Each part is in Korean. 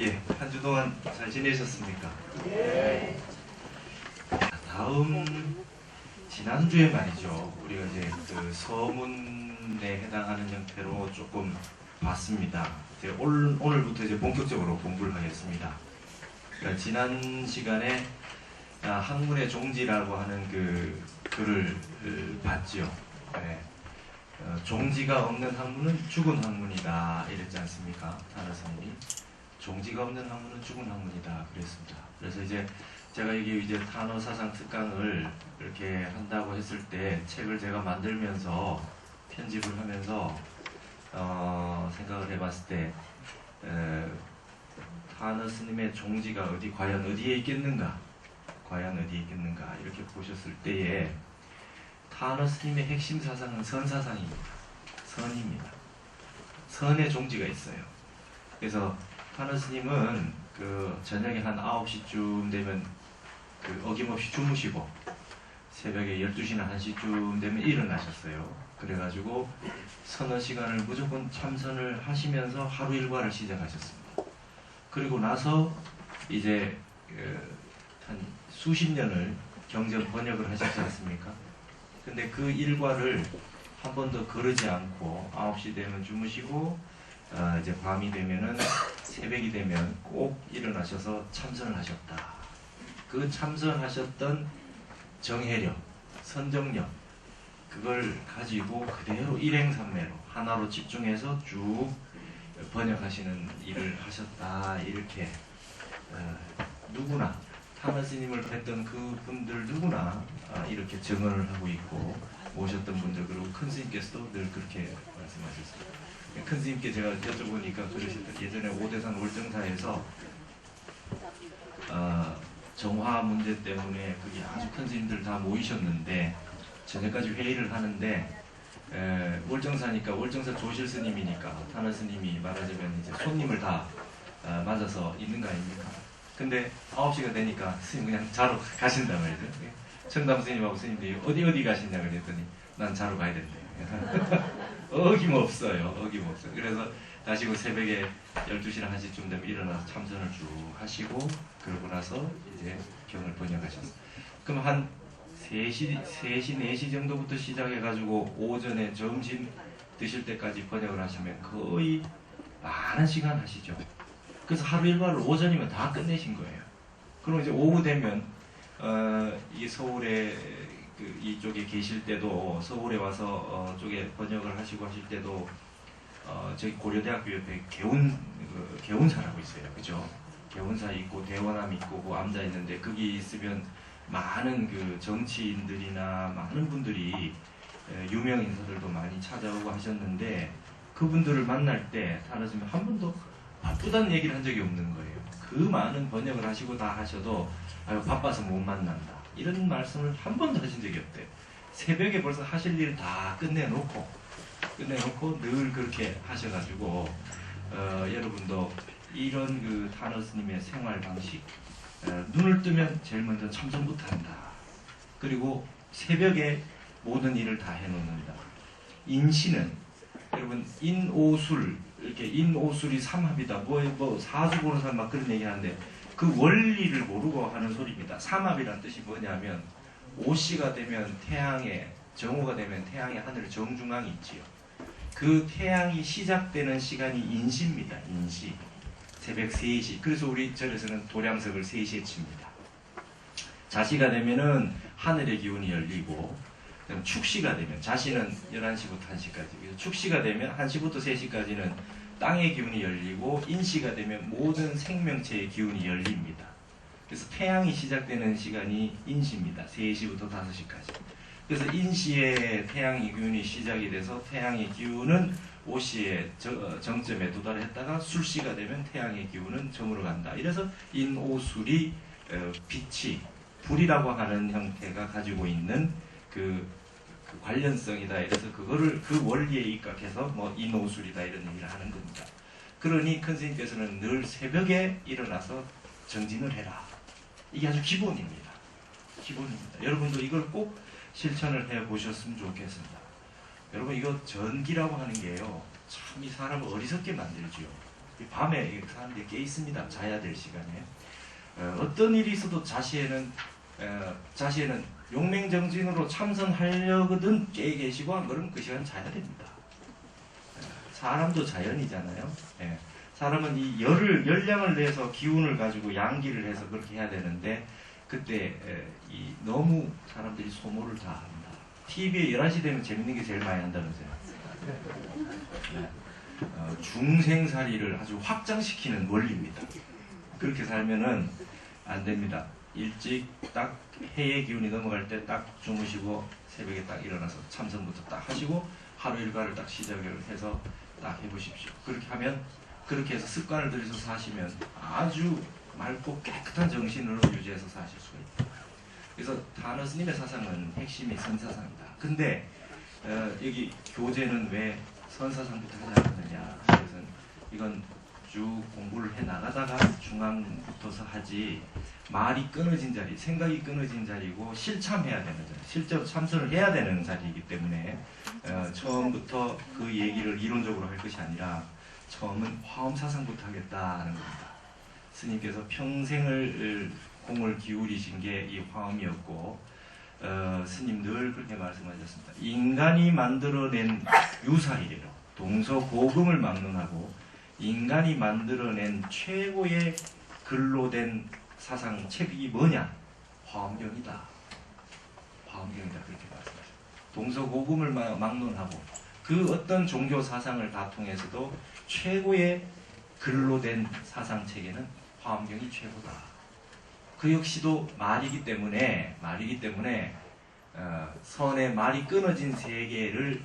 예, 한 주 동안 잘 지내셨습니까? 네. 다음 지난주에 말이죠. 우리가 이제 그 서문에 해당하는 형태로 조금 봤습니다. 이제 오늘부터 이제 본격적으로 공부를 하겠습니다. 그러니까 지난 시간에 학문의 종지라고 하는 그 글을 봤지요. 네. 종지가 없는 학문은 죽은 학문이다 이랬지 않습니까? 타너스님이 종지가 없는 학문은 죽은 학문이다 그랬습니다. 그래서 이제 제가 이제 타너 사상 특강을 이렇게 한다고 했을 때 책을 제가 만들면서 편집을 하면서 생각을 해봤을 때 타너 스님의 종지가 과연 어디에 있겠는가? 과연 어디에 있겠는가? 이렇게 보셨을 때에 타너 스님의 핵심 사상은 선사상입니다. 선입니다. 선의 종지가 있어요. 그래서 타너 스님은 그 저녁에 한 9시쯤 되면 그 어김없이 주무시고 새벽에 12시나 1시쯤 되면 일어나셨어요. 그래가지고 서너 시간을 무조건 참선을 하시면서 하루 일과를 시작하셨습니다. 그리고 나서 이제 한 수십 년을 경전 번역을 하셨지 않습니까? 근데 그 일과를 한 번도 거르지 않고 9시 되면 주무시고 이제 밤이 되면은 새벽이 되면 꼭 일어나셔서 참선을 하셨다. 그 참선하셨던 정해력, 선정력 그걸 가지고 그대로 일행삼매로 하나로 집중해서 쭉 번역하시는 일을 하셨다. 이렇게 누구나 타너 스님을 뵀던 그분들 누구나 이렇게 증언을 하고 있고 모셨던 분들 그리고 큰 스님께서도 늘 그렇게 말씀하셨습니다. 큰 스님께 제가 여쭤보니까 그러셨던 예전에 오대산 월정사에서 정화 문제 때문에 그게 아주 큰 스님들 다 모이셨는데 저녁까지 회의를 하는데 월정사니까 월정사 조실 스님이니까 타너 스님이 말하자면 이제 손님을 다 맞아서 있는 거 아닙니까? 근데 9시가 되니까 스님 그냥 자러 가신단 말이죠. 청담 스님하고 스님들이 어디 가시냐 그랬더니 난 자러 가야 된대요. 어김없어요. 그래서 다시 그 새벽에 12시나 1시쯤 되면 일어나서 참선을 쭉 하시고 그러고 나서 이제 경을 번역하셨어요. 그럼 한 3시, 4시 정도부터 시작해가지고 오전에 점심 드실 때까지 번역을 하시면 거의 많은 시간 하시죠. 그래서 하루 일과를 오전이면 다 끝내신 거예요. 그럼 이제 오후 되면 이 서울에 이쪽에 계실 때도 서울에 와서 쪽에 번역을 하시고 하실 때도 저기 고려대학교 옆에 개운사라고 있어요. 그죠? 개운사 있고 대원암 있고 그 암자 있는데 거기 있으면 많은 그 정치인들이나 많은 분들이 유명 인사들도 많이 찾아오고 하셨는데 그분들을 만날 때 타너 스님은 한 번도 바쁘다는 얘기를 한 적이 없는 거예요. 그 많은 번역을 하시고 다 하셔도 아유 바빠서 못 만난다 이런 말씀을 한 번도 하신 적이 없대요. 새벽에 벌써 하실 일 다 끝내놓고 늘 그렇게 하셔가지고 여러분도 이런 그 타너 스님의 생활 방식 눈을 뜨면 제일 먼저 참선부터 한다. 그리고 새벽에 모든 일을 다 해놓는다. 인시는 여러분 인오술 이렇게 인오술이 삼합이다. 뭐 사주 보는 사람 막 그런 얘기하는데 그 원리를 모르고 하는 소리입니다. 삼합이란 뜻이 뭐냐면 오시가 되면 태양의 정오가 되면 태양의 하늘 정중앙이 있지요. 그 태양이 시작되는 시간이 인시입니다. 인시. 새벽 3시. 그래서 우리 절에서는 도량석을 3시에 칩니다. 자시가 되면은 하늘의 기운이 열리고 축시가 되면 자시는 11시부터 1시까지 축시가 되면 1시부터 3시까지는 땅의 기운이 열리고 인시가 되면 모든 생명체의 기운이 열립니다. 그래서 태양이 시작되는 시간이 인시입니다. 3시부터 5시까지. 그래서 인시에 태양의 기운이 시작이 돼서 태양의 기운은 오시의 정점에 도달했다가 술시가 되면 태양의 기운은 정으로 간다. 이래서 인오술이 빛이 불이라고 하는 형태가 가지고 있는 그 관련성이다. 이래서 그거를 그 원리에 입각해서 뭐 인오술이다 이런 얘기를 하는 겁니다. 그러니 큰 스님께서는 늘 새벽에 일어나서 정진을 해라. 이게 아주 기본입니다. 여러분도 이걸 꼭 실천을 해 보셨으면 좋겠습니다. 여러분 이거 전기라고 하는 게요. 참 이 사람을 어리석게 만들지요. 밤에 사람들이 깨 있습니다. 자야 될 시간에. 어떤 일이 있어도 자시에는 용맹정진으로 참선하려거든 깨 계시고 안 그러면 그 시간 자야 됩니다. 사람도 자연이잖아요. 예. 사람은 이 열량을 내서 기운을 가지고 양기를 해서 그렇게 해야 되는데 그때 너무 사람들이 소모를 다 합니다. TV에 11시 되면 재밌는 게 제일 많이 한다면서요. 네. 중생살이를 아주 확장시키는 원리입니다. 그렇게 살면은 안 됩니다. 일찍 딱 해의 기운이 넘어갈 때 딱 주무시고 새벽에 딱 일어나서 참선부터 딱 하시고 하루 일과를 딱 시작을 해서 딱 해보십시오. 그렇게 하면 그렇게 해서 습관을 들여서 사시면 아주 맑고 깨끗한 정신으로 유지해서 사실 수가 있다. 그래서 다너 스님의 사상은 핵심이 선사상이다. 근데 여기 교재는 왜 선사상부터 하지 않느냐. 그래서 이건 쭉 공부를 해 나가다가 중앙부터서 하지 말이 끊어진 자리, 생각이 끊어진 자리고 실참해야 되는 자리, 실제로 참선을 해야 되는 자리이기 때문에 처음부터 그 얘기를 이론적으로 할 것이 아니라 처음은 화엄 사상부터 하겠다는 겁니다. 스님께서 평생을 공을 기울이신 게 이 화엄이었고 스님 늘 그렇게 말씀하셨습니다. 인간이 만들어낸 유사이래로 동서고금을 막론하고 인간이 만들어낸 최고의 글로 된 사상 책이 뭐냐? 화엄경이다. 화엄경이다 그렇게 말씀하셨습니다. 동서고금을 막론하고 그 어떤 종교 사상을 다 통해서도 최고의 글로 된 사상 체계는 화엄경이 최고다. 그 역시도 말이기 때문에 선의 말이 끊어진 세계를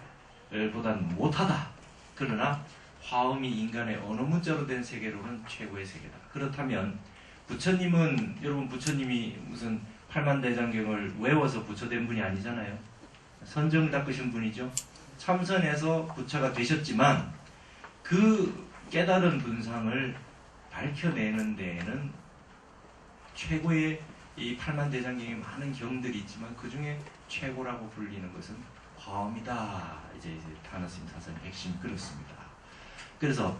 보다는 못하다. 그러나 화엄이 인간의 언어 문자로 된 세계로는 최고의 세계다. 그렇다면 부처님은 여러분 부처님이 무슨 팔만대장경을 외워서 부처된 분이 아니잖아요. 선정을 닦으신 분이죠. 참선해서 부처가 되셨지만 그 깨달은 분상을 밝혀내는 데에는 최고의 이 팔만대장경의 많은 경들이 있지만 그 중에 최고라고 불리는 것은 화엄이다. 이제 다나스님 사상의 핵심이 그렇습니다. 그래서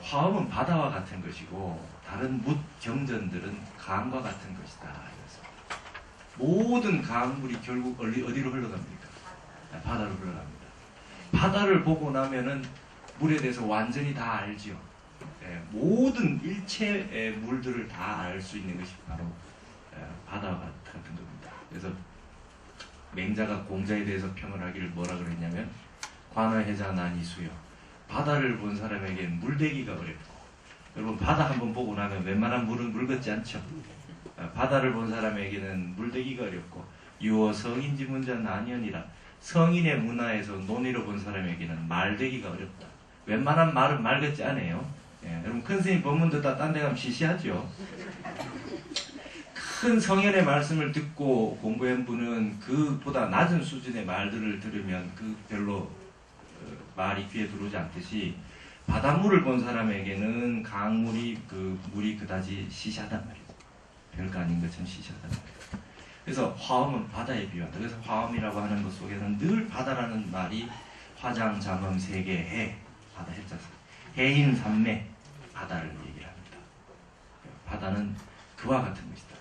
화엄은 바다와 같은 것이고 다른 묻 경전들은 강과 같은 것이다. 그래서 모든 강물이 결국 어디로 흘러갑니까? 바다로 흘러갑니다. 바다를 보고 나면은 물에 대해서 완전히 다 알지요. 모든 일체의 물들을 다 알 수 있는 것이 바로 바다와 같은 겁니다. 그래서 맹자가 공자에 대해서 평을 하기를 뭐라 그랬냐면 관어해자 난이수요. 바다를 본 사람에게는 물대기가 어렵고 여러분 바다 한번 보고 나면 웬만한 물은 물 같지 않죠. 바다를 본 사람에게는 물대기가 어렵고 유어 성인지 문자 난연이라 성인의 문화에서 논의로 본 사람에게는 말대기가 어렵다. 웬만한 말은 말 같지 않아요. 여러분 큰 스님 법문 듣다 딴 데 가면 시시하죠. 큰 성현의 말씀을 듣고 공부한 분은 그보다 낮은 수준의 말들을 들으면 그 별로 말이 귀에 들어오지 않듯이 바닷물을 본 사람에게는 강물이 그 물이 그다지 시시하단 말이죠. 별거 아닌 것처럼 시시하단 말이죠. 그래서 화엄은 바다에 비유한다. 그래서 화엄이라고 하는 것 속에는 늘 바다라는 말이 화장, 잠엄, 세계, 해 바다 해자서 해인 삼매 바다를 얘기를 합니다. 바다는 그와 같은 것이다.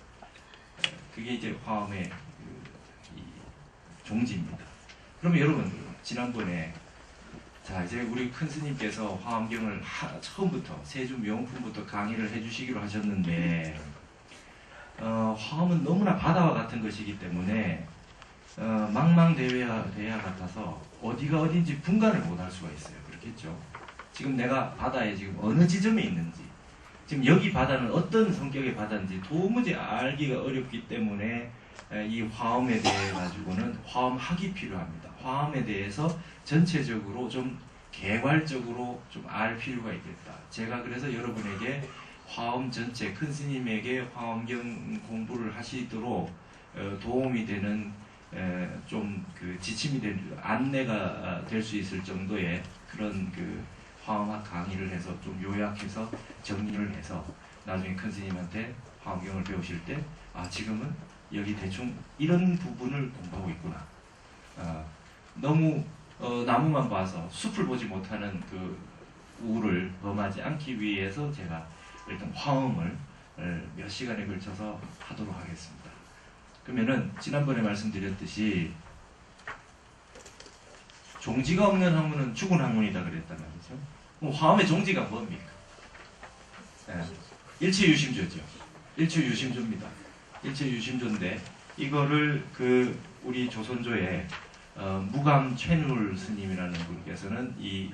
그게 이제 화엄의 종지입니다. 그러면 여러분 지난번에 자 이제 우리 큰 스님께서 화엄경을 처음부터 세주명품부터 강의를 해주시기로 하셨는데 화엄은 너무나 바다와 같은 것이기 때문에 망망대해와 같아서 어디가 어딘지 분간을 못할 수가 있어요. 그렇겠죠? 지금 내가 바다에 지금 어느 지점에 있는지 지금 여기 바다는 어떤 성격의 바다인지 도무지 알기가 어렵기 때문에 이 화엄에 대해 가지고는 화엄학이 필요합니다. 화엄에 대해서 전체적으로 좀 개괄적으로 좀 알 필요가 있겠다. 제가 그래서 여러분에게 화엄 전체 큰 스님에게 화엄경 공부를 하시도록 도움이 되는 좀 그 지침이 된 안내가 될 수 있을 정도의 그런 그 화엄학 강의를 해서 좀 요약해서 정리를 해서 나중에 큰 스님한테 화엄경을 배우실 때 지금은 여기 대충 이런 부분을 공부하고 있구나. 너무 나무만 봐서 숲을 보지 못하는 그 우를 범하지 않기 위해서 제가 일단 화음을 몇 시간에 걸쳐서 하도록 하겠습니다. 그러면은 지난번에 말씀드렸듯이 종지가 없는 학문은 죽은 학문이다 그랬단 말이죠. 그럼 화음의 종지가 뭡니까? 네. 일체유심조죠. 일체유심조입니다. 일체유심조인데 이거를 우리 조선조의 무감 최눌 스님이라는 분께서는 이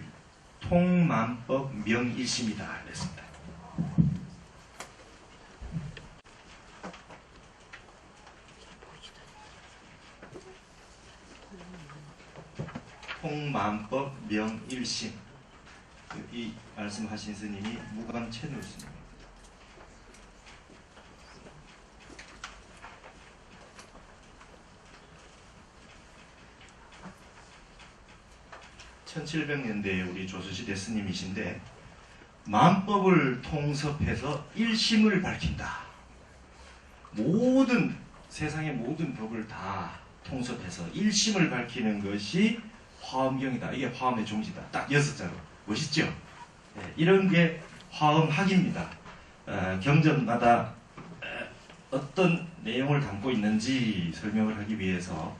통만법 명일심이다 그랬습니다. 통만법 명일심, 이 말씀하신 스님이 무감 최눌 스님. 1700년대에 우리 조선시대 스님이신데 만법을 통섭해서 일심을 밝힌다. 세상의 모든 법을 다 통섭해서 일심을 밝히는 것이 화엄경이다. 이게 화엄의 종지다. 딱 6자로. 멋있죠? 네, 이런 게 화엄학입니다. 경전마다 어떤 내용을 담고 있는지 설명을 하기 위해서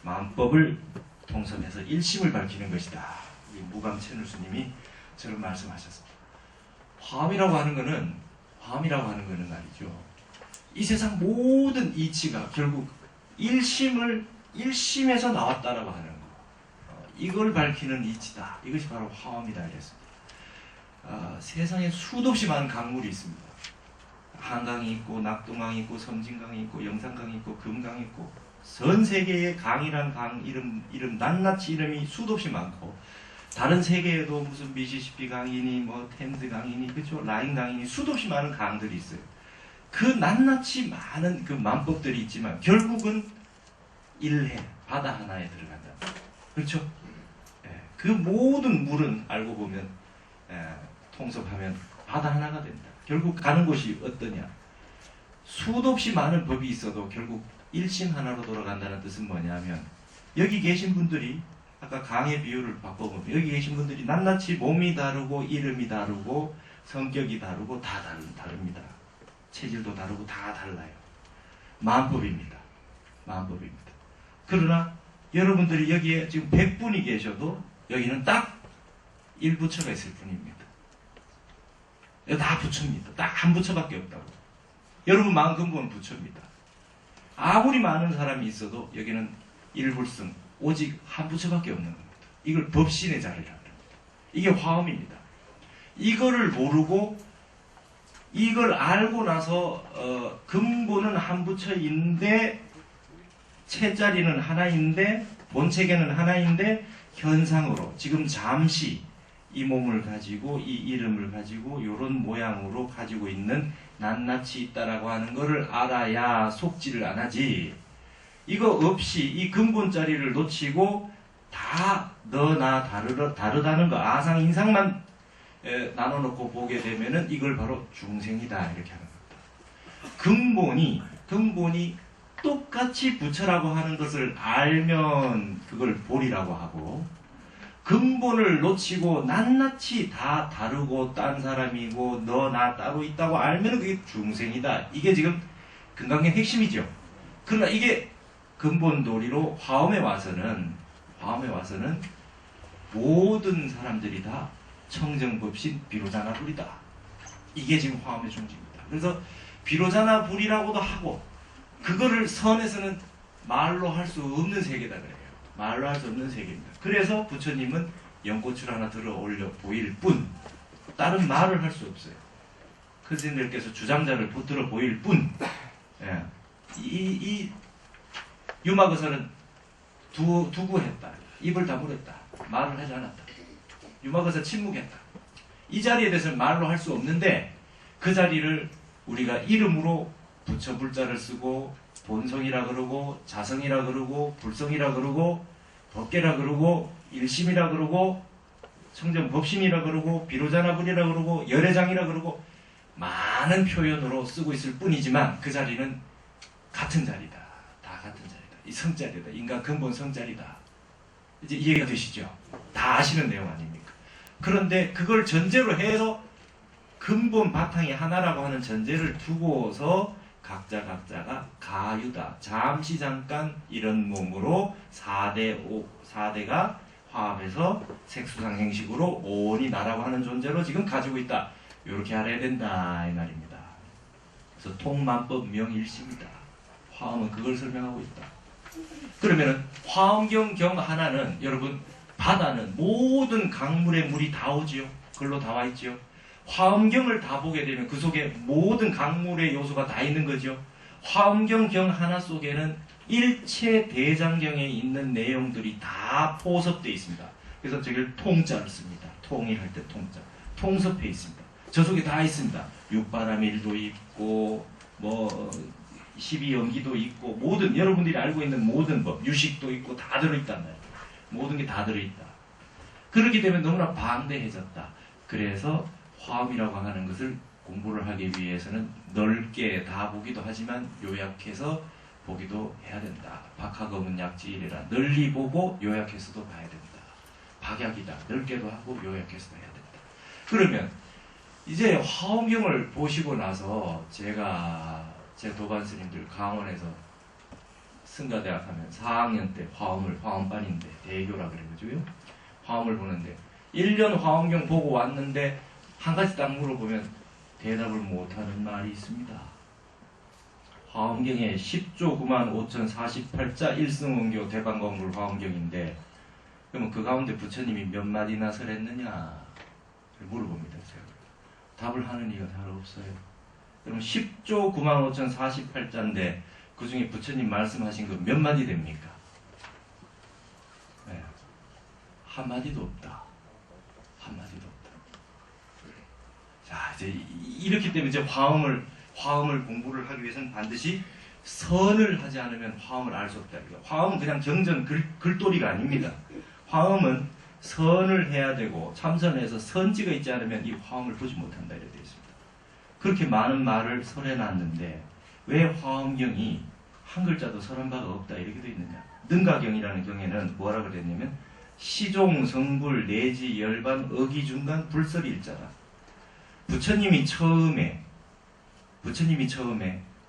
만법을 통섭해서 일심을 밝히는 것이다. 이 무감 최눌 스님이 저런 말씀하셨습니다. 화엄이라고 하는 것은 말이죠. 이 세상 모든 이치가 결국 일심에서 나왔다라고 하는 거. 이걸 밝히는 이치다. 이것이 바로 화엄이다 이랬습니다. 세상에 수도 없이 많은 강물이 있습니다. 한강이 있고 낙동강이 있고 섬진강이 있고 영산강이 있고 금강이 있고 전 세계에 강이란 강 이름 낱낱이 이름이 수도 없이 많고 다른 세계에도 무슨 미시시피 강이니 뭐 템즈 강이니 그렇죠 라인 강이니 수도 없이 많은 강들이 있어요. 그 낱낱이 많은 그 만법들이 있지만 결국은 일해 바다 하나에 들어간다. 그렇죠? 그 모든 물은 알고 보면 통섭하면 바다 하나가 된다. 결국 가는 곳이 어떠냐? 수도 없이 많은 법이 있어도 결국 일심 하나로 돌아간다는 뜻은 뭐냐면 여기 계신 분들이 아까 강의 비유를 바꿔보면 여기 계신 분들이 낱낱이 몸이 다르고 이름이 다르고 성격이 다르고 다 다릅니다. 체질도 다르고 다 달라요. 만법입니다. 만법입니다. 그러나 여러분들이 여기에 지금 100분이 계셔도 여기는 딱 1부처가 있을 뿐입니다. 다 부처입니다. 딱 한 부처밖에 없다고. 여러분만큼은 부처입니다. 아무리 많은 사람이 있어도 여기는 일불승 오직 한 부처밖에 없는 겁니다. 이걸 법신의 자리라고 합니다. 이게 화엄입니다. 이거를 모르고 이걸 알고 나서 근본은 한 부처인데 체자리는 하나인데 본체계는 하나인데 현상으로 지금 잠시 이 몸을 가지고 이 이름을 가지고 이런 모양으로 가지고 있는 낱낱이 있다라고 하는 것을 알아야 속지를 안 하지. 이거 없이 이 근본 자리를 놓치고 다 너 나 다르다는 거 아상 인상만 나눠놓고 보게 되면은 이걸 바로 중생이다 이렇게 하는 겁니다. 근본이 똑같이 부처라고 하는 것을 알면 그걸 보리라고 하고 근본을 놓치고 낱낱이 다 다르고 딴 사람이고 너 나 따로 있다고 알면 그게 중생이다. 이게 지금 금강경 핵심이죠. 그러나 이게 근본 도리로 화엄에 와서는 모든 사람들이 다 청정법신 비로자나불이다. 이게 지금 화엄의 종지입니다. 그래서 비로자나불이라고도 하고 그거를 선에서는 말로 할 수 없는 세계다 그래요. 말로 할 수 없는 세계입니다. 그래서 부처님은 연꽃을 하나 들어 올려 보일 뿐 다른 말을 할 수 없어요. 큰 스님들께서 주장자를 붙들어 보일 뿐 이 유마거사는 두고 했다. 입을 다물었다. 말을 하지 않았다. 유마거사 침묵했다. 이 자리에 대해서는 말로 할 수 없는데 그 자리를 우리가 이름으로 부처 불자를 쓰고 본성이라 그러고 자성이라 그러고 불성이라 그러고 법계라 그러고 일심이라 그러고 청정법신이라 그러고 비로자나불이라 그러고 열애장이라 그러고 많은 표현으로 쓰고 있을 뿐이지만 그 자리는 같은 자리다. 다 같은 자리다. 이 성자리다. 인간 근본 성자리다. 이제 이해가 되시죠? 다 아시는 내용 아닙니까? 그런데 그걸 전제로 해서 근본 바탕이 하나라고 하는 전제를 두고서 각자가 가유다. 잠시 잠깐 이런 몸으로 4대가 화합해서 색수상 행식으로 온이 나라고 하는 존재로 지금 가지고 있다. 이렇게 알아야 된다 이 말입니다. 그래서 통만법 명일시입니다. 화엄은 그걸 설명하고 있다. 그러면은 화엄경 경 하나는 여러분 바다는 모든 강물의 물이 다 오지요. 글로 다 와 있지요. 화엄경을 다 보게 되면 그 속에 모든 강물의 요소가 다 있는 거죠. 화엄경 경 하나 속에는 일체 대장경에 있는 내용들이 다 포섭되어 있습니다. 그래서 저기를 통자를 씁니다. 통일할 때 통자. 통섭해 있습니다. 저 속에 다 있습니다. 육바라밀도 있고 뭐 12연기도 있고 모든 여러분들이 알고 있는 모든 법, 유식도 있고 다 들어있단 말이에요. 모든 게 다 들어있다. 그렇기 때문에 너무나 방대해졌다. 그래서 화엄이라고 하는 것을 공부를 하기 위해서는 넓게 다 보기도 하지만 요약해서 보기도 해야 된다. 박하검은 약지일이라 널리 보고 요약해서도 봐야 된다. 박약이다. 넓게도 하고 요약해서도 해야 된다. 그러면 이제 화엄경을 보시고 나서 제가 제 도반 스님들 강원에서 승가대학 하면 4학년 때 화엄반인데 대교라 그래가지고요. 화엄을 보는데 1년 화엄경 보고 왔는데 한 가지 딱 물어보면 대답을 못하는 말이 있습니다. 화엄경에 10조 95,048자 1승원교 대방광불 화엄경인데 그러면 그 가운데 부처님이 몇 마디나 설했느냐 물어봅니다. 제가. 답을 하는 이가 잘 없어요. 그럼 10조 95,048자인데 그 중에 부처님 말씀하신 거 몇 마디 됩니까? 네. 한 마디도 없다. 한 마디도 없다. 자, 이제 이렇기 때문에 이제 화엄을 공부를 하기 위해서는 반드시 선을 하지 않으면 화엄을 알 수 없다. 화엄은 그냥 정전 글돌이가 아닙니다. 화엄은 선을 해야 되고 참선해서 선지가 있지 않으면 이 화엄을 보지 못한다 이렇게 되어 있습니다. 그렇게 많은 말을 설해놨는데 왜 화엄경이 한 글자도 설한 바가 없다 이렇게 되어 있느냐. 능가경이라는 경에는 뭐라 그랬냐면 시종, 성불, 내지, 열반, 어기, 중간, 불설 일자다. 부처님이 처음에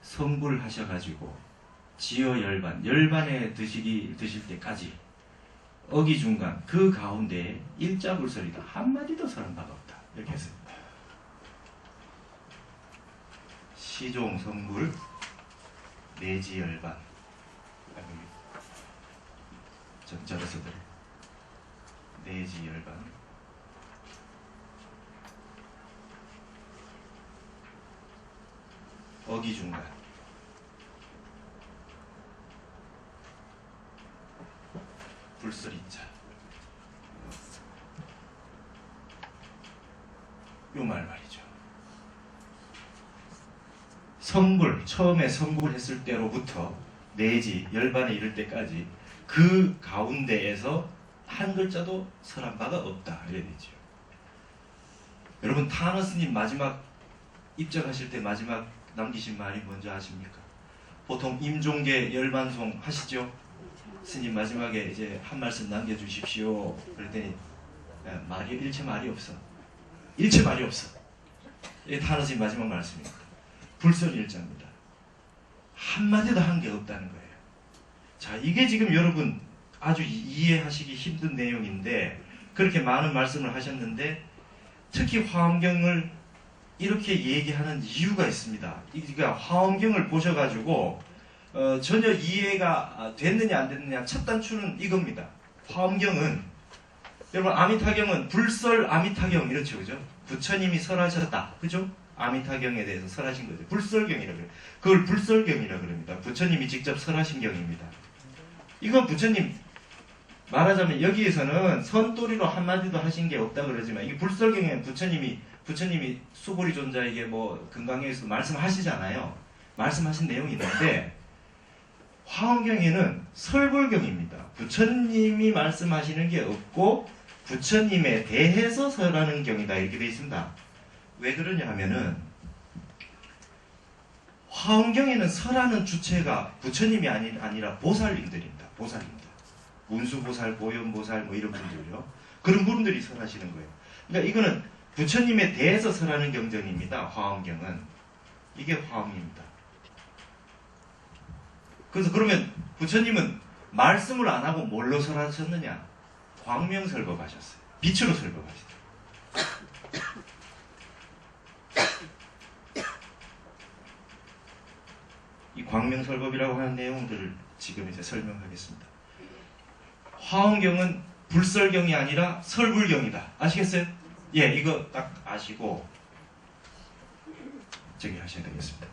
성불 하셔가지고 지어 열반에 드실 때까지 어기 중간 그 가운데에 일자 불설이다. 한마디도 설한 바가 없다. 이렇게 했습니다. 시종, 성불, 내지, 열반 적절해서 들어 내지, 열반 어기 중간 불설이자 요 말이죠. 성불 처음에 성불했을 때로부터 내지 열반에 이를 때까지 그 가운데에서 한 글자도 설한 바가 없다 이래 되죠. 여러분 타너 스님 마지막 입적하실 때 마지막 남기신 말이 뭔지 아십니까? 보통 임종계 열반송 하시죠? 스님 마지막에 이제 한 말씀 남겨주십시오. 그랬더니 일체 말이 없어. 일체 말이 없어. 이게 타너 스님 마지막 말씀입니다. 불설일자입니다. 한마디도 한 게 없다는 거예요. 자, 이게 지금 여러분 아주 이해하시기 힘든 내용인데 그렇게 많은 말씀을 하셨는데 특히 화엄경을 이렇게 얘기하는 이유가 있습니다. 그러니까 화엄경을 보셔가지고 전혀 이해가 됐느냐 안 됐느냐 첫 단추는 이겁니다. 화엄경은 여러분 아미타경은 불설 아미타경 이렇죠, 그죠? 부처님이 설하셨다, 그죠? 아미타경에 대해서 설하신 거죠. 불설경이라 그래요. 그걸 불설경이라 그럽니다. 부처님이 직접 설하신 경입니다. 이건 부처님 말하자면 여기에서는 선도리로 한마디도 하신 게 없다 그러지만 이 불설경에 부처님이 수고리 존자에게 뭐 금강경에서 말씀하시잖아요. 말씀하신 내용이 있는데 화엄경에는 설불경입니다. 부처님이 말씀하시는 게 없고 부처님에 대해서 설하는 경이다 이렇게 되어 있습니다. 왜 그러냐 하면은 화엄경에는 설하는 주체가 부처님이 아니라 보살님들입니다. 보살님들. 문수보살, 보현보살 뭐 이런 분들이요. 그런 분들이 설하시는 거예요. 그러니까 이거는 부처님에 대해서 설하는 경전입니다. 화엄경은. 이게 화엄입니다. 그래서 그러면 부처님은 말씀을 안 하고 뭘로 설하셨느냐? 광명설법하셨어요. 빛으로 설법하셨어요. 이 광명설법이라고 하는 내용들을 지금 이제 설명하겠습니다. 화엄경은 불설경이 아니라 설불경이다. 아시겠어요? 예, 이거 딱 아시고 저기 하셔야 되겠습니다.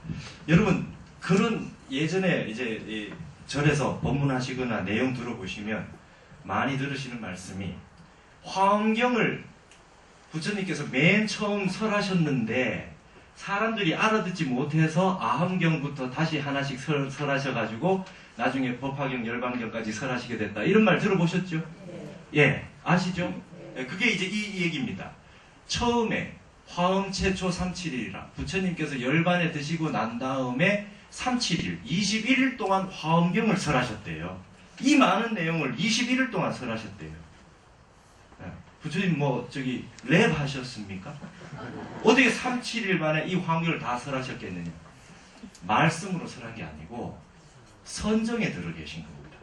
여러분, 그런 예전에 이제 이 절에서 법문하시거나 내용 들어보시면 많이 들으시는 말씀이 화엄경을 부처님께서 맨 처음 설하셨는데 사람들이 알아듣지 못해서 아함경부터 다시 하나씩 설하셔가지고 나중에 법화경, 열반경까지 설하시게 됐다. 이런 말 들어보셨죠? 네. 예, 아시죠? 예, 그게 이제 이 얘기입니다. 처음에 화엄 최초 37일이라 부처님께서 열반에 드시고 난 다음에 37일, 21일 동안 화엄경을 설하셨대요. 이 많은 내용을 21일 동안 설하셨대요. 예, 부처님 랩 하셨습니까? 어떻게 37일 만에 이 화엄경을 다 설하셨겠느냐? 말씀으로 설한 게 아니고 선정에 들어 계신 겁니다.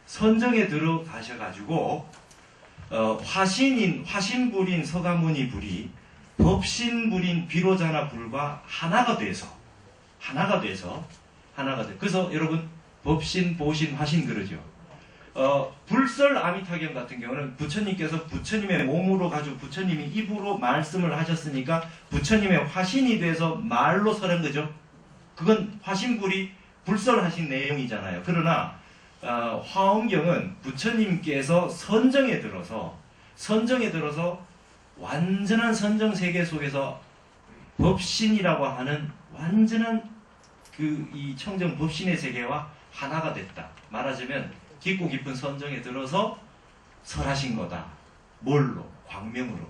선정에 들어가셔가지고 화신불인 서가모니 불이 법신불인 비로자나 불과 하나가 돼서 그래서 여러분 법신, 보신, 화신 그러죠. 불설 아미타경 같은 경우는 부처님께서 부처님의 몸으로 가지고 부처님이 입으로 말씀을 하셨으니까 부처님의 화신이 돼서 말로 설한 거죠. 그건 화신불이 불설하신 내용이잖아요. 그러나 화엄경은 부처님께서 선정에 들어서 완전한 선정 세계 속에서 법신이라고 하는 완전한 이 청정 법신의 세계와 하나가 됐다. 말하자면 깊고 깊은 선정에 들어서 설하신 거다. 뭘로? 광명으로.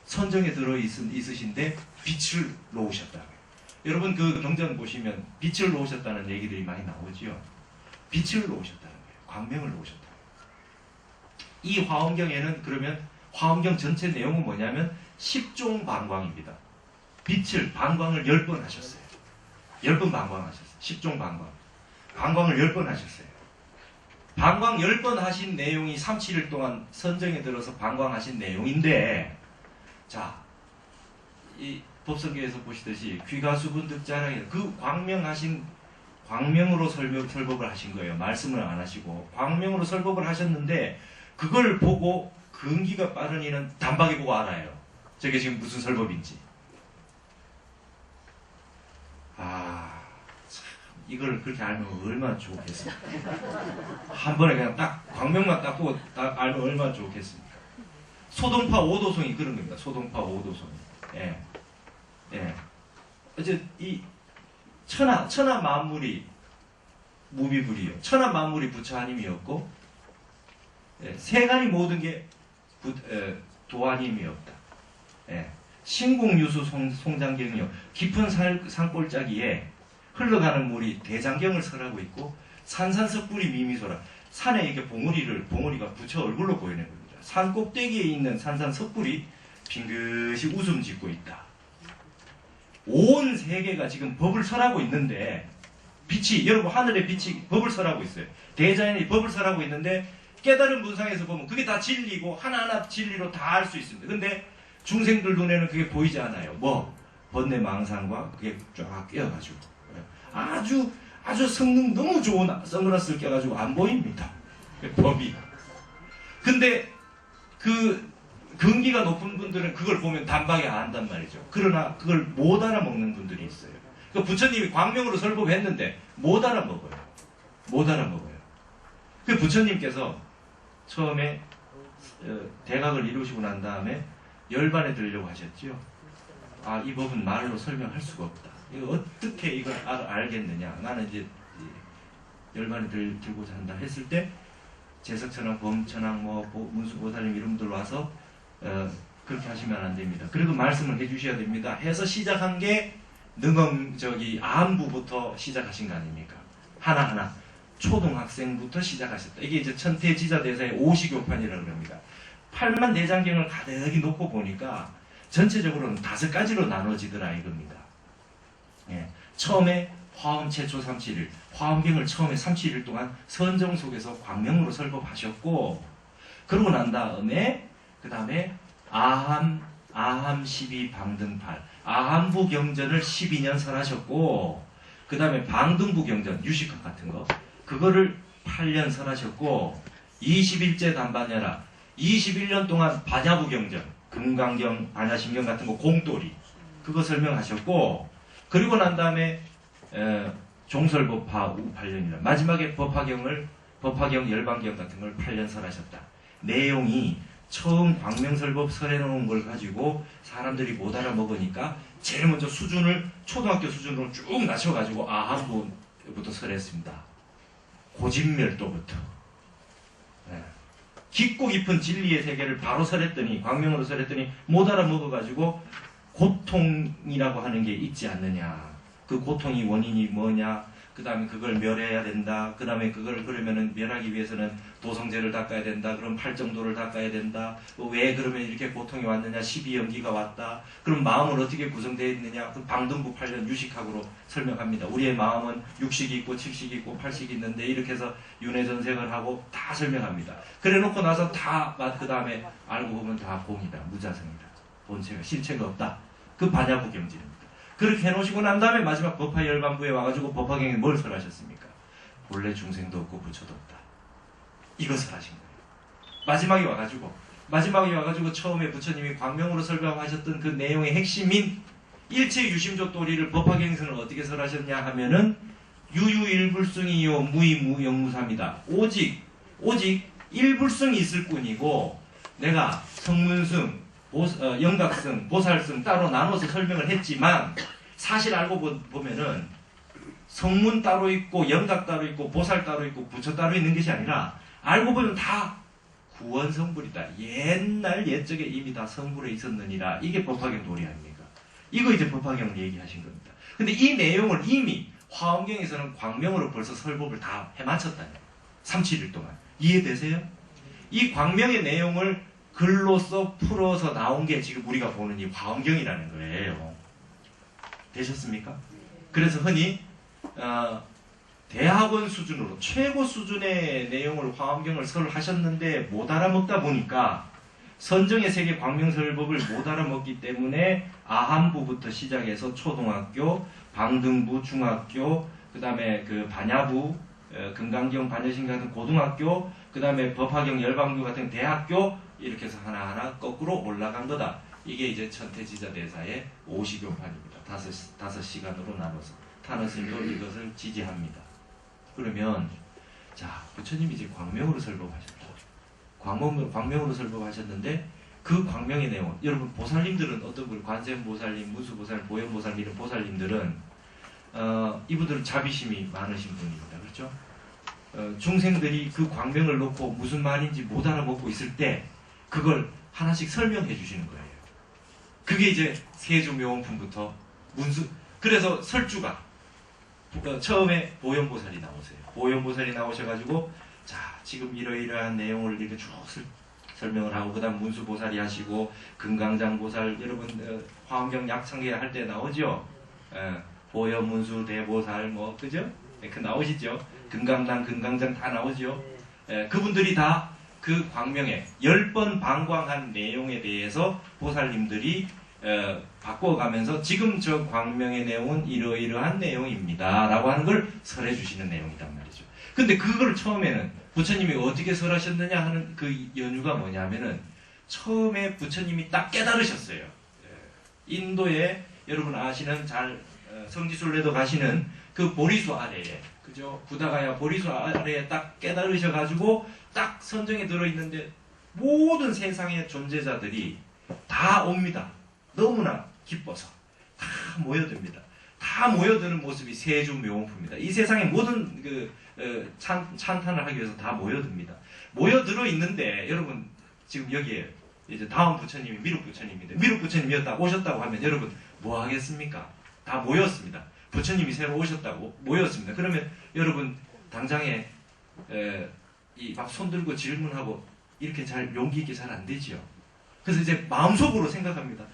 선정에 들어 있으신데 빛을 놓으셨다. 여러분 그 경전 보시면 빛을 놓으셨다는 얘기들이 많이 나오죠. 빛을 놓으셨다는 거예요. 광명을 놓으셨다. 이 화엄경에는 그러면 화엄경 전체 내용은 뭐냐면 10종 방광입니다. 방광을 10번 하셨어요. 10번 방광하셨어요. 10종 방광. 방광을 10번 하셨어요. 방광 10번 하신 내용이 37일 동안 선정에 들어서 방광하신 내용인데, 자, 이 법성계에서 보시듯이 귀가수분 득자랑이 그 광명으로 설법을 하신 거예요. 말씀을 안 하시고 광명으로 설법을 하셨는데 그걸 보고 근기가 빠른 이는 단박에 보고 알아요. 저게 지금 무슨 설법인지. 참, 이걸 그렇게 알면 얼마나 좋겠습니까? 한 번에 그냥 딱 광명만 딱 보고 딱 알면 얼마나 좋겠습니까? 소동파 오도송이 그런 겁니다. 소동파 오도송이. 예. 예. 어째 이 천하 만물이 무비불이요. 천하 만물이 부처 아님이었고, 예. 세간이 모든 게 도아님이었다. 예. 신공유수 송장경이요. 깊은 산골짜기에 흘러가는 물이 대장경을 설하고 있고, 산산석불이 미미소라. 산에 이게 봉우리가 부처 얼굴로 보이는 겁니다. 산 꼭대기에 있는 산산석불이 빙긋이 웃음 짓고 있다. 온 세계가 지금 법을 설하고 있는데 여러분 하늘의 빛이 법을 설하고 있어요. 대자연이 법을 설하고 있는데 깨달은 분상에서 보면 그게 다 진리고 하나하나 진리로 다 알 수 있습니다. 근데 중생들 눈에는 그게 보이지 않아요. 번뇌 망상과 그게 쫙 끼어가지고 아주 성능 너무 좋은 선글라스를 껴가지고 안 보입니다. 법이. 근데 그 근기가 높은 분들은 그걸 보면 단박에 안단 말이죠. 그러나 그걸 못 알아먹는 분들이 있어요. 그러니까 부처님이 광명으로 설법했는데 못 알아먹어요. 그 부처님께서 처음에 대각을 이루시고 난 다음에 열반에 들려고 하셨죠. 이 법은 말로 설명할 수가 없다. 이거 어떻게 이걸 알겠느냐. 나는 이제 열반에 들고자 한다 했을 때 재석천왕, 범천왕, 문수보살님 이름들 와서 그렇게 하시면 안 됩니다. 그리고 말씀을 해주셔야 됩니다. 해서 시작한 게 암부부터 시작하신 거 아닙니까? 하나하나 초등학생부터 시작하셨다. 이게 이제 천태지자대사의 오시교판이라고 합니다. 팔만 대장경을 가득히 놓고 보니까 전체적으로는 5가지로 나눠지더라 이겁니다. 예. 처음에 화엄 최초 37일, 화엄경을 처음에 37일 동안 선정 속에서 광명으로 설법하셨고, 그러고 난 다음에 그 다음에 아함 12 방등팔, 아함부 경전을 12년 설하셨고, 그 다음에 방등부 경전 유식학 같은 거 그거를 8년 설하셨고, 21제 단반야라 21년 동안 반야부 경전, 금강경, 반야심경 같은 거 공돌이 그거 설명하셨고, 그리고 난 다음에 종설법화 후 8년이라 마지막에 법화경 열반경 같은 걸 8년 설하셨다. 내용이 처음 광명설법 설해놓은 걸 가지고 사람들이 못 알아먹으니까 제일 먼저 수준을 초등학교 수준으로 쭉 낮춰가지고 아함부부터 설했습니다. 고진멸도부터. 네. 깊고 깊은 진리의 세계를 바로 설했더니, 광명으로 설했더니 못 알아먹어가지고 고통이라고 하는 게 있지 않느냐. 그 고통이 원인이 뭐냐. 그 다음에 그걸 멸해야 된다. 그 다음에 그걸 그러면은 멸하기 위해서는 도성제를 닦아야 된다. 그럼 팔정도를 닦아야 된다. 왜 그러면 이렇게 고통이 왔느냐. 12연기가 왔다. 그럼 마음은 어떻게 구성되어 있느냐. 그 방등부 8년 유식학으로 설명합니다. 우리의 마음은 육식이 있고 칠식이 있고 팔식이 있는데 이렇게 해서 윤회전생을 하고 다 설명합니다. 그래 놓고 나서 다 그 다음에 알고 보면 다 공이다. 무자성이다. 본체가 실체가 없다. 그 반야부 경진입니다. 그렇게 해놓으시고 난 다음에 마지막 법화 열반부에 와가지고 법화경에 뭘 설하셨습니까? 본래 중생도 없고 부처도 없다. 이것을 하신 거예요. 마지막에 와가지고 처음에 부처님이 광명으로 설명하셨던 그 내용의 핵심인 일체 유심조 도리를 법화경에서는 어떻게 설하셨냐 하면은 유유일불승이요 무이무영무삼이다. 오직 일불승이 있을 뿐이고, 내가 성문승, 영각승, 보살승 따로 나눠서 설명을 했지만, 사실 알고 보면은 성문 따로 있고 영각 따로 있고 보살 따로 있고 부처 따로 있는 것이 아니라, 알고 보면 다 구원성불이다. 옛적에 이미 다 성불에 있었느니라. 이게 법화경 도리 아닙니까? 이거 이제 법화경을 얘기하신 겁니다. 근데 이 내용을 이미 화엄경에서는 광명으로 벌써 설법을 다 해마쳤다니. 37일 동안. 이해되세요? 이 광명의 내용을 글로써 풀어서 나온 게 지금 우리가 보는 이 화엄경이라는 거예요. 되셨습니까? 그래서 흔히 대학원 수준으로 최고 수준의 내용을 화엄경을 설하셨는데 못 알아먹다 보니까 선정의 세계 광명설법을 못 알아먹기 때문에 아함부부터 시작해서 초등학교, 방등부, 중학교, 그 다음에 그 반야부, 금강경, 반야신 같은 고등학교, 그 다음에 법화경, 열반부 같은 대학교, 이렇게 해서 하나하나 거꾸로 올라간 거다. 이게 이제 천태지자대사의 50요판입니다. 5시간으로 나눠서. 타너스님도 이것을 지지합니다. 그러면 자, 부처님이 이제 광명으로 설법하셨다. 광명으로 설법하셨는데 그 광명의 내용, 여러분 보살님들은 어떤 분, 관세음보살님, 문수보살님, 보현보살님 이런 보살님들은 이분들은 자비심이 많으신 분입니다. 그렇죠? 중생들이 그 광명을 놓고 무슨 말인지 못 알아먹고 있을 때 그걸 하나씩 설명해 주시는 거예요. 그게 이제 세조묘원품부터 그래서 설주가 처음에 보현보살이 나오세요. 보현보살이 나오셔가지고 자, 지금 이러이러한 내용을 이렇게 쭉 설명을 하고, 그 다음 문수보살이 하시고, 금강장보살, 여러분 화엄경 약창계 할 때 나오죠? 보현, 문수, 대보살 뭐 그죠? 그 나오시죠? 금강장 다 나오죠? 그분들이 다 그 광명에 10번 방광한 내용에 대해서 보살님들이 바꿔가면서 지금 저 광명의 내용은 이러이러한 내용입니다 라고 하는 걸 설해 주시는 내용이란 말이죠. 근데 그걸 처음에는 부처님이 어떻게 설하셨느냐 하는 그 연유가 뭐냐면은, 처음에 부처님이 딱 깨달으셨어요. 인도에 여러분 아시는 성지순례도 가시는 그 보리수 아래에, 그죠? 부다가야 보리수 아래에 딱 깨달으셔가지고 딱 선정에 들어있는데 모든 세상의 존재자들이 다 옵니다. 너무나 기뻐서 다 모여듭니다. 다 모여드는 모습이 세주묘원품입니다. 이 세상의 모든 찬탄을 하기 위해서 다 모여듭니다. 모여들어 있는데 여러분 지금 여기에 이제 다음 부처님이 미륵 부처님인데, 미륵 부처님이었다 오셨다고 하면 여러분 뭐 하겠습니까? 다 모였습니다. 부처님이 새로 오셨다고 모였습니다. 그러면 여러분 당장에 이 막 손들고 질문하고 이렇게 잘 용기 있게 잘 안 되지요. 그래서 이제 마음속으로 생각합니다.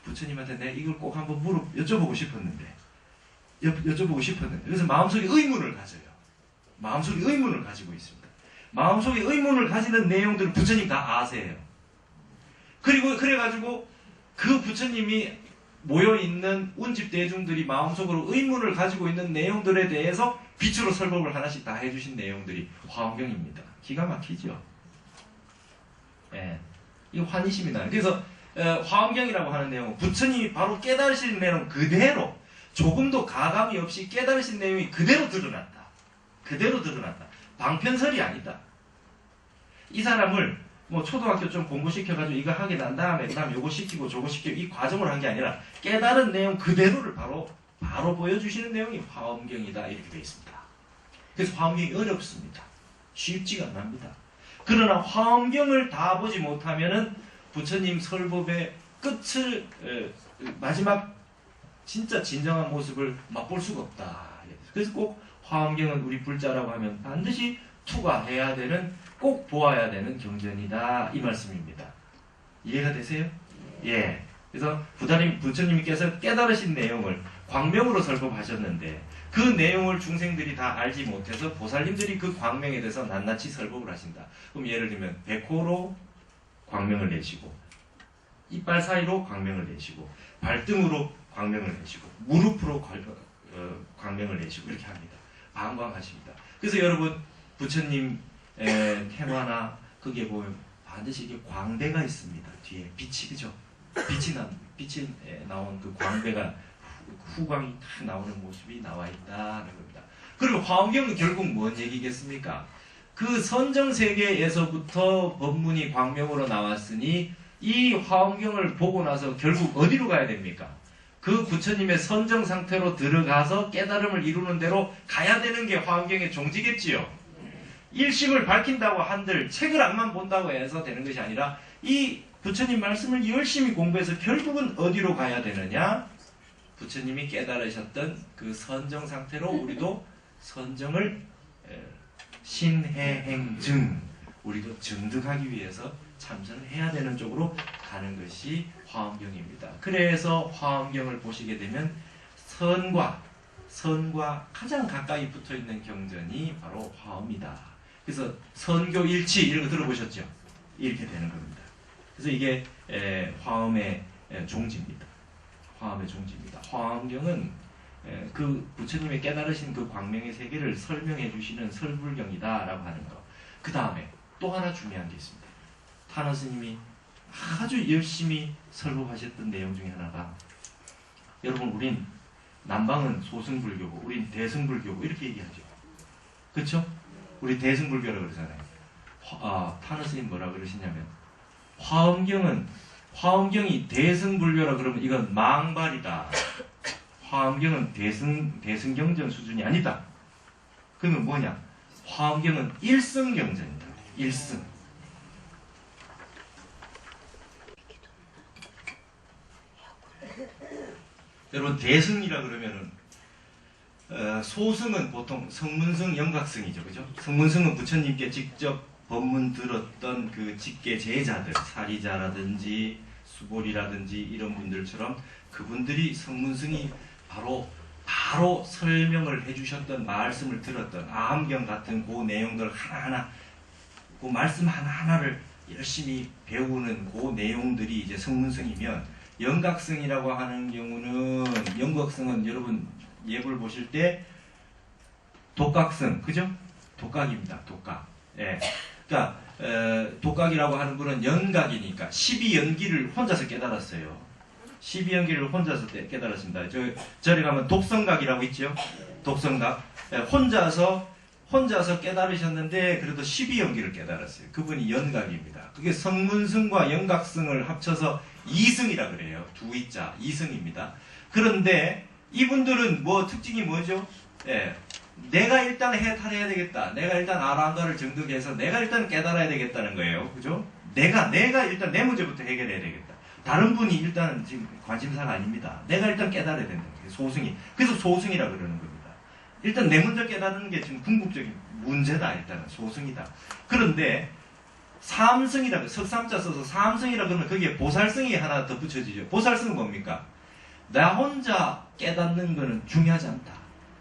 부처님한테 내가 이걸 꼭 한번 여쭤보고 싶었는데 그래서 마음속에 의문을 가져요. 마음속에 의문을 가지고 있습니다. 마음속에 의문을 가지는 내용들을 부처님 다 아세요. 그리고 그래가지고 그 부처님이 모여있는 운집 대중들이 마음속으로 의문을 가지고 있는 내용들에 대해서 빛으로 설법을 하나씩 다 해주신 내용들이 화엄경입니다. 기가 막히죠. 예, 이거 환희심이 나요. 그래서 화엄경이라고 하는 내용은 부처님이 바로 깨달으신 내용 그대로 조금도 가감이 없이 깨달으신 내용이 그대로 드러났다. 그대로 드러났다. 방편설이 아니다. 이 사람을 뭐 초등학교 좀 공부시켜가지고 이거 하게 난 다음에 그 다음 요거 시키고 저거 시키고 이 과정을 한 게 아니라 깨달은 내용 그대로를 바로 보여주시는 내용이 화엄경이다 이렇게 되어 있습니다. 그래서 화엄경이 어렵습니다. 쉽지가 않습니다. 그러나 화엄경을 다 보지 못하면은 부처님 설법의 끝을 마지막 진짜 진정한 모습을 맛볼 수가 없다. 그래서 꼭 화엄경은 우리 불자라고 하면 반드시 투과해야 되는 꼭 보아야 되는 경전이다 이 말씀입니다. 이해가 되세요? 예. 그래서 부처님께서 깨달으신 내용을 광명으로 설법하셨는데 그 내용을 중생들이 다 알지 못해서 보살님들이 그 광명에 대해서 낱낱이 설법을 하신다. 그럼 예를 들면 백호로 광명을 내시고 이빨 사이로 광명을 내시고 발등으로 광명을 내시고 무릎으로 광명을 내시고 이렇게 합니다. 방광하십니다. 그래서 여러분 부처님 태화나 거기에 보면 반드시 이게 광대가 있습니다. 뒤에 빛이 그죠? 빛이 나온 그 광대가 후광이 탁 나오는 모습이 나와 있다는 겁니다. 그리고 화엄경은 결국 뭔 얘기겠습니까? 그 선정세계에서부터 법문이 광명으로 나왔으니 이 화엄경을 보고 나서 결국 어디로 가야 됩니까? 그 부처님의 선정 상태로 들어가서 깨달음을 이루는 대로 가야 되는 게 화엄경의 종지겠지요. 일심을 밝힌다고 한들 책을 안만 본다고 해서 되는 것이 아니라 이 부처님 말씀을 열심히 공부해서 결국은 어디로 가야 되느냐? 부처님이 깨달으셨던 그 선정 상태로 우리도 선정을 신해행증 우리도 증득하기 위해서 참선을 해야 되는 쪽으로 가는 것이 화엄경입니다. 그래서 화엄경을 보시게 되면 선과 가장 가까이 붙어있는 경전이 바로 화엄이다. 그래서 선교일치 이런 거 들어보셨죠? 이렇게 되는 겁니다. 그래서 이게 화엄의 종지입니다. 화엄의 종지입니다. 화엄경은 그 부처님의 깨달으신 그 광명의 세계를 설명해 주시는 설불경이다라고 하는 거. 그 다음에 또 하나 중요한 게 있습니다. 타나 스님이 아주 열심히 설법하셨던 내용 중에 하나가 여러분 우린 남방은 소승불교고 우린 대승불교고 이렇게 얘기하죠. 그렇죠? 우리 대승불교라고 그러잖아요. 타나 스님 뭐라 그러시냐면 화엄경이 대승불교라 그러면 이건 망발이다. 화엄경은 대승경전 수준이 아니다. 그러면 뭐냐? 화엄경은 일승경전이다. 일승. 여러분 대승이라 그러면은 소승은 보통 성문승, 영각승이죠, 그죠? 성문승은 부처님께 직접 법문 들었던 그 직계 제자들, 사리자라든지 수보리라든지 이런 분들처럼 그분들이 성문승이 바로 설명을 해주셨던 말씀을 들었던 아함경 같은 그 내용들 하나하나, 그 말씀 하나하나를 열심히 배우는 그 내용들이 이제 성문승이면 영각승이라고 하는 경우는 영각승은 여러분 예불 보실 때 독각승, 그죠? 독각입니다. 독각. 예. 그러니까 독각이라고 하는 분은 연각이니까 12연기를 혼자서 깨달았어요. 12연기를 혼자서 깨달았습니다. 저리 가면 독성각이라고 있죠. 독성각. 예, 혼자서 깨달으셨는데 그래도 12연기를 깨달았어요. 그분이 연각입니다. 그게 성문승과 영각승을 합쳐서 이승이라 그래요. 두 이자 이승입니다. 그런데 이분들은 뭐 특징이 뭐죠? 예, 내가 일단 해탈해야 되겠다. 내가 일단 아라한가를 정득해서 내가 일단 깨달아야 되겠다는 거예요. 그죠? 내가 일단 내 문제부터 해결해야 되겠다. 다른 분이 일단은 지금 관심사가 아닙니다. 내가 일단 깨달아야 된다. 소승이. 그래서 소승이라 그러는 겁니다. 일단 내 문제 깨달는 게 지금 궁극적인 문제다. 일단은 소승이다. 그런데 삼성이라고 석삼자 써서 삼성이라 그러면 거기에 보살성이 하나 더 붙여지죠. 보살성은 뭡니까? 나 혼자 깨닫는 거는 중요하지 않다.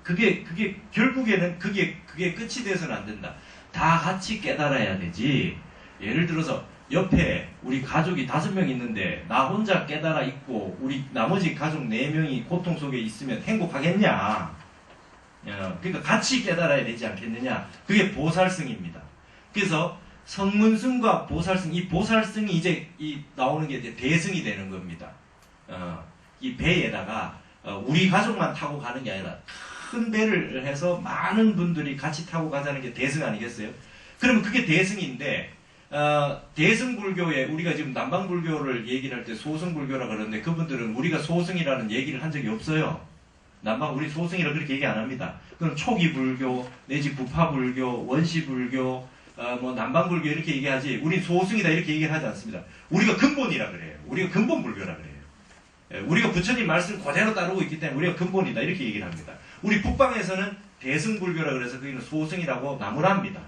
그게 결국에는 그게 끝이 돼서는 안 된다. 다 같이 깨달아야 되지. 예를 들어서 옆에 우리 가족이 5명 있는데 나 혼자 깨달아 있고 우리 나머지 가족 4명이 고통 속에 있으면 행복하겠냐? 그러니까 같이 깨달아야 되지 않겠느냐? 그게 보살성입니다. 그래서 성문승과 보살승, 이 보살승이 이제 나오는 게 이제 대승이 되는 겁니다. 이 배에다가 우리 가족만 타고 가는 게 아니라 큰 배를 해서 많은 분들이 같이 타고 가자는 게 대승 아니겠어요? 그러면 그게 대승인데 대승불교에 우리가 지금 남방불교를 얘기를 할 때 소승불교라 그러는데 그분들은 우리가 소승이라는 얘기를 한 적이 없어요. 우리 소승이라 그렇게 얘기 안 합니다. 그럼 초기불교 내지 부파불교, 원시불교, 뭐 남방불교 이렇게 얘기하지 우리 소승이다 이렇게 얘기를 하지 않습니다. 우리가 근본이라 그래요. 우리가 근본불교라 그래요. 우리가 부처님 말씀 그대로 따르고 있기 때문에 우리가 근본이다 이렇게 얘기를 합니다. 우리 북방에서는 대승불교라 그래서 거기는 소승이라고 나무랍니다.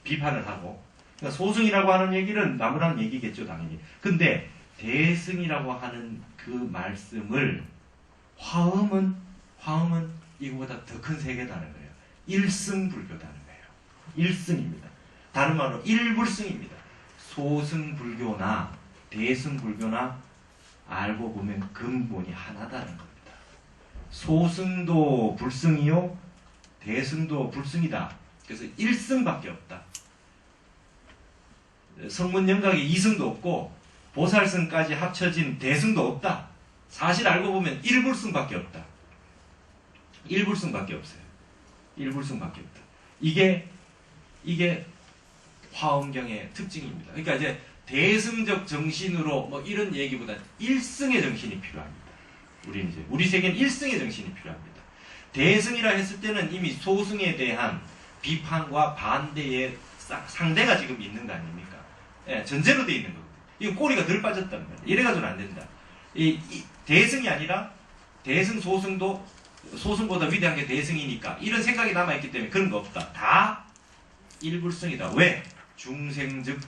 비판을 하고. 그러니까 소승이라고 하는 얘기는 나무라는 얘기겠죠 당연히. 근데 대승이라고 하는 그 말씀을 화엄은 이거보다 더 큰 세계다는 거예요. 일승불교다는 거예요. 일승입니다. 다른 말로 일불승입니다. 소승불교나 대승불교나 알고 보면 근본이 하나다는 겁니다. 소승도 불승이요 대승도 불승이다. 그래서 일승밖에 없다. 성문영각에 이승도 없고 보살승까지 합쳐진 대승도 없다. 사실 알고 보면 일불승밖에 없다. 일불승밖에 없어요. 일불승밖에 없다. 이게 화엄경의 특징입니다. 그러니까 이제 대승적 정신으로 뭐 이런 얘기보다 일승의 정신이 필요합니다. 우리 세계는 일승의 정신이 필요합니다. 대승이라 했을 때는 이미 소승에 대한 비판과 반대의 상대가 지금 있는 거 아닙니까? 예, 전제로 돼 있는 거거든요. 이거 꼬리가 덜 빠졌다는 거예요. 이래가지고는 안 된다. 이 대승이 아니라 대승 소승도 소승보다 위대한 게 대승이니까 이런 생각이 남아있기 때문에 그런 거 없다. 다 일불승이다. 왜? 중생즉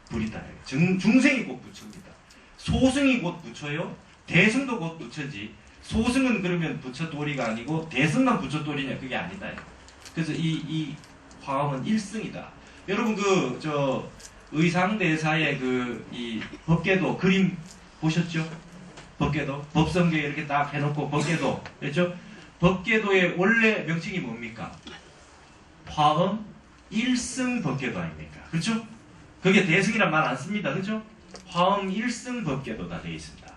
불이다. 중생이 곧 부처입니다. 소승이 곧 부처요. 대승도 곧 부처지. 소승은 그러면 부처 도리가 아니고 대승만 부처 도리냐 그게 아니다. 그래서 이 화엄은 일승이다. 여러분 의상대사의 이 법궤도 그림 보셨죠? 법궤도 법성계에 이렇게 딱 해놓고 법궤도 그렇죠? 법궤도의 원래 명칭이 뭡니까? 화엄 일승 법궤도 아닙니까? 그렇죠? 그게 대승이란 말 안 씁니다. 그렇죠? 화엄 일승 법궤도다 되어 있습니다.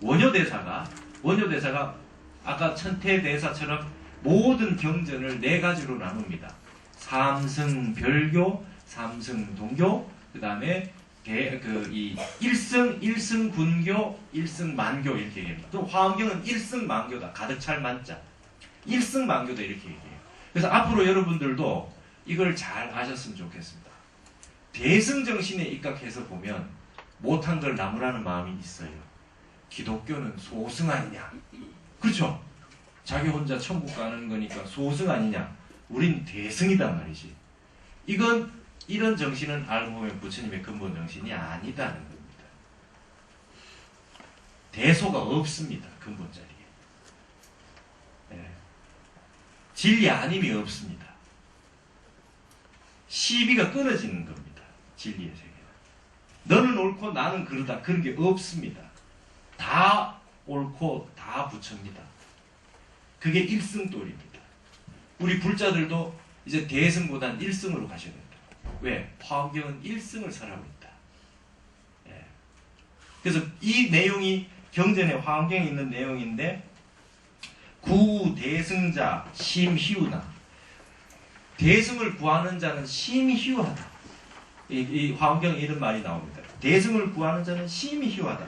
원효대사가 아까 천태대사처럼 모든 경전을 4가지로 나눕니다. 삼승 별교, 삼승 동교, 그 다음에 일승 군교, 일승 만교 이렇게 얘기합니다. 또 화엄경은 일승 만교다. 가득 찰 만자. 일승 만교다 이렇게 얘기해요. 그래서 앞으로 여러분들도 이걸 잘 아셨으면 좋겠습니다. 대승정신에 입각해서 보면 못한 걸 나무라는 마음이 있어요. 기독교는 소승 아니냐? 그렇죠? 자기 혼자 천국 가는 거니까 소승 아니냐? 우린 대승이단 말이지. 이런 정신은 알고 보면 부처님의 근본 정신이 아니다는 겁니다. 대소가 없습니다. 근본 자리에. 네. 진리 아님이 없습니다. 시비가 끊어지는 겁니다. 진리의 세계는. 너는 옳고 나는 그러다. 그런 게 없습니다. 다 옳고 다 부처입니다. 그게 일승돌입니다. 우리 불자들도 이제 대승보다는 일승으로 가셔야 된다. 왜? 화엄경은 일승을 설하고 있다. 예. 그래서 이 내용이 경전에 화엄경에 있는 내용인데 구대승자 심희우나 대승을 구하는 자는 심희우하다. 이 화엄경에 이런 말이 나옵니다. 대승을 구하는 자는 심희우하다.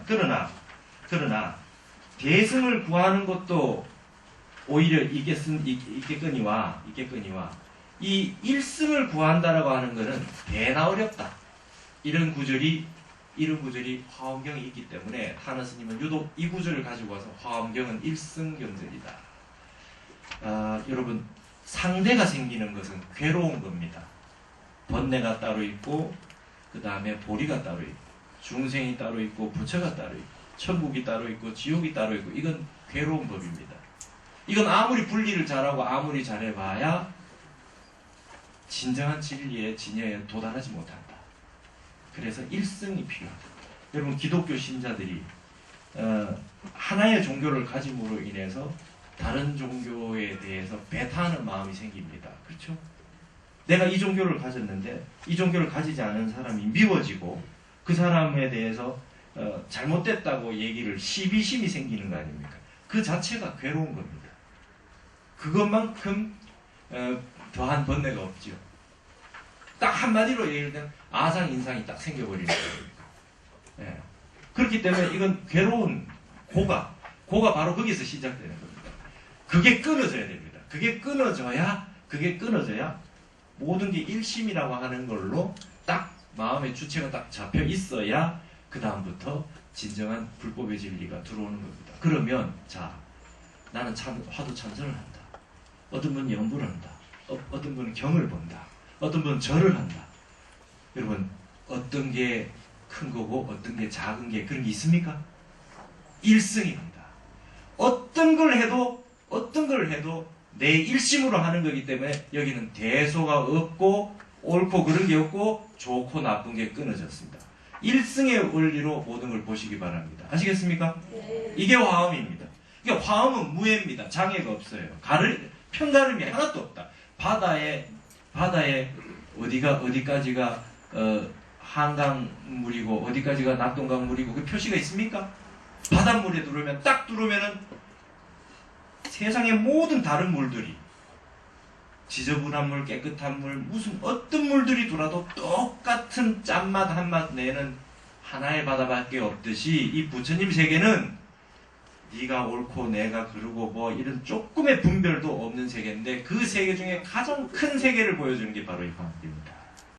그러나 대승을 구하는 것도 오히려 있겠거니와 이 일승을 구한다라고 하는 것은 대나 어렵다. 이런 구절이 화엄경에 있기 때문에 하나 스님은 유독 이 구절을 가지고 와서 화엄경은 일승경전이다. 여러분 상대가 생기는 것은 괴로운 겁니다. 번뇌가 따로 있고 그 다음에 보리가 따로 있고, 중생이 따로 있고, 부처가 따로 있고, 천국이 따로 있고, 지옥이 따로 있고, 이건 괴로운 법입니다. 이건 아무리 분리를 잘하고 아무리 잘해봐야 진정한 진리의 진여에 도달하지 못한다. 그래서 일승이 필요하다. 여러분, 기독교 신자들이 하나의 종교를 가짐으로 인해서 다른 종교에 대해서 배타하는 마음이 생깁니다. 그렇죠? 내가 이 종교를 가졌는데 이 종교를 가지지 않은 사람이 미워지고 그 사람에 대해서 잘못됐다고 얘기를 시비심이 생기는 거 아닙니까? 그 자체가 괴로운 겁니다. 그것만큼 더한 번뇌가 없죠. 딱 한마디로 얘기하면 아상인상이 딱 생겨버리는 겁니다. 예. 그렇기 때문에 이건 괴로운 고가 바로 거기서 시작되는 겁니다. 그게 끊어져야 됩니다. 그게 끊어져야 모든 게 일심이라고 하는 걸로 딱 마음의 주체가 딱 잡혀 있어야 그 다음부터 진정한 불법의 진리가 들어오는 겁니다. 그러면 자, 나는 화두 참선을 한다. 어떤 분은 연불을 한다. 어떤 분은 경을 본다. 어떤 분은 절을 한다. 여러분, 어떤 게 큰 거고 어떤 게 작은 게 그런 게 있습니까? 일승입니다. 어떤 걸 해도 내 일심으로 하는 거기 때문에 여기는 대소가 없고 옳고 그런 게 없고 좋고 나쁜 게 끊어졌습니다. 일승의 원리로 모든 걸 보시기 바랍니다. 아시겠습니까? 네. 이게 화엄입니다. 그러니까 화엄은 무해입니다. 장애가 없어요. 편가름이 하나도 없다. 바다에 어디까지가 한강물이고 어디까지가 낙동강물이고 그 표시가 있습니까? 바닷물에 들어오면은 세상의 모든 다른 물들이 지저분한 물, 깨끗한 물, 무슨 어떤 물들이 돌아도 똑같은 짠맛 한맛 내는 하나의 바다밖에 없듯이 이 부처님 세계는 네가 옳고 내가 그르고 뭐 이런 조금의 분별도 없는 세계인데 그 세계 중에 가장 큰 세계를 보여주는 게 바로 이 화엄입니다.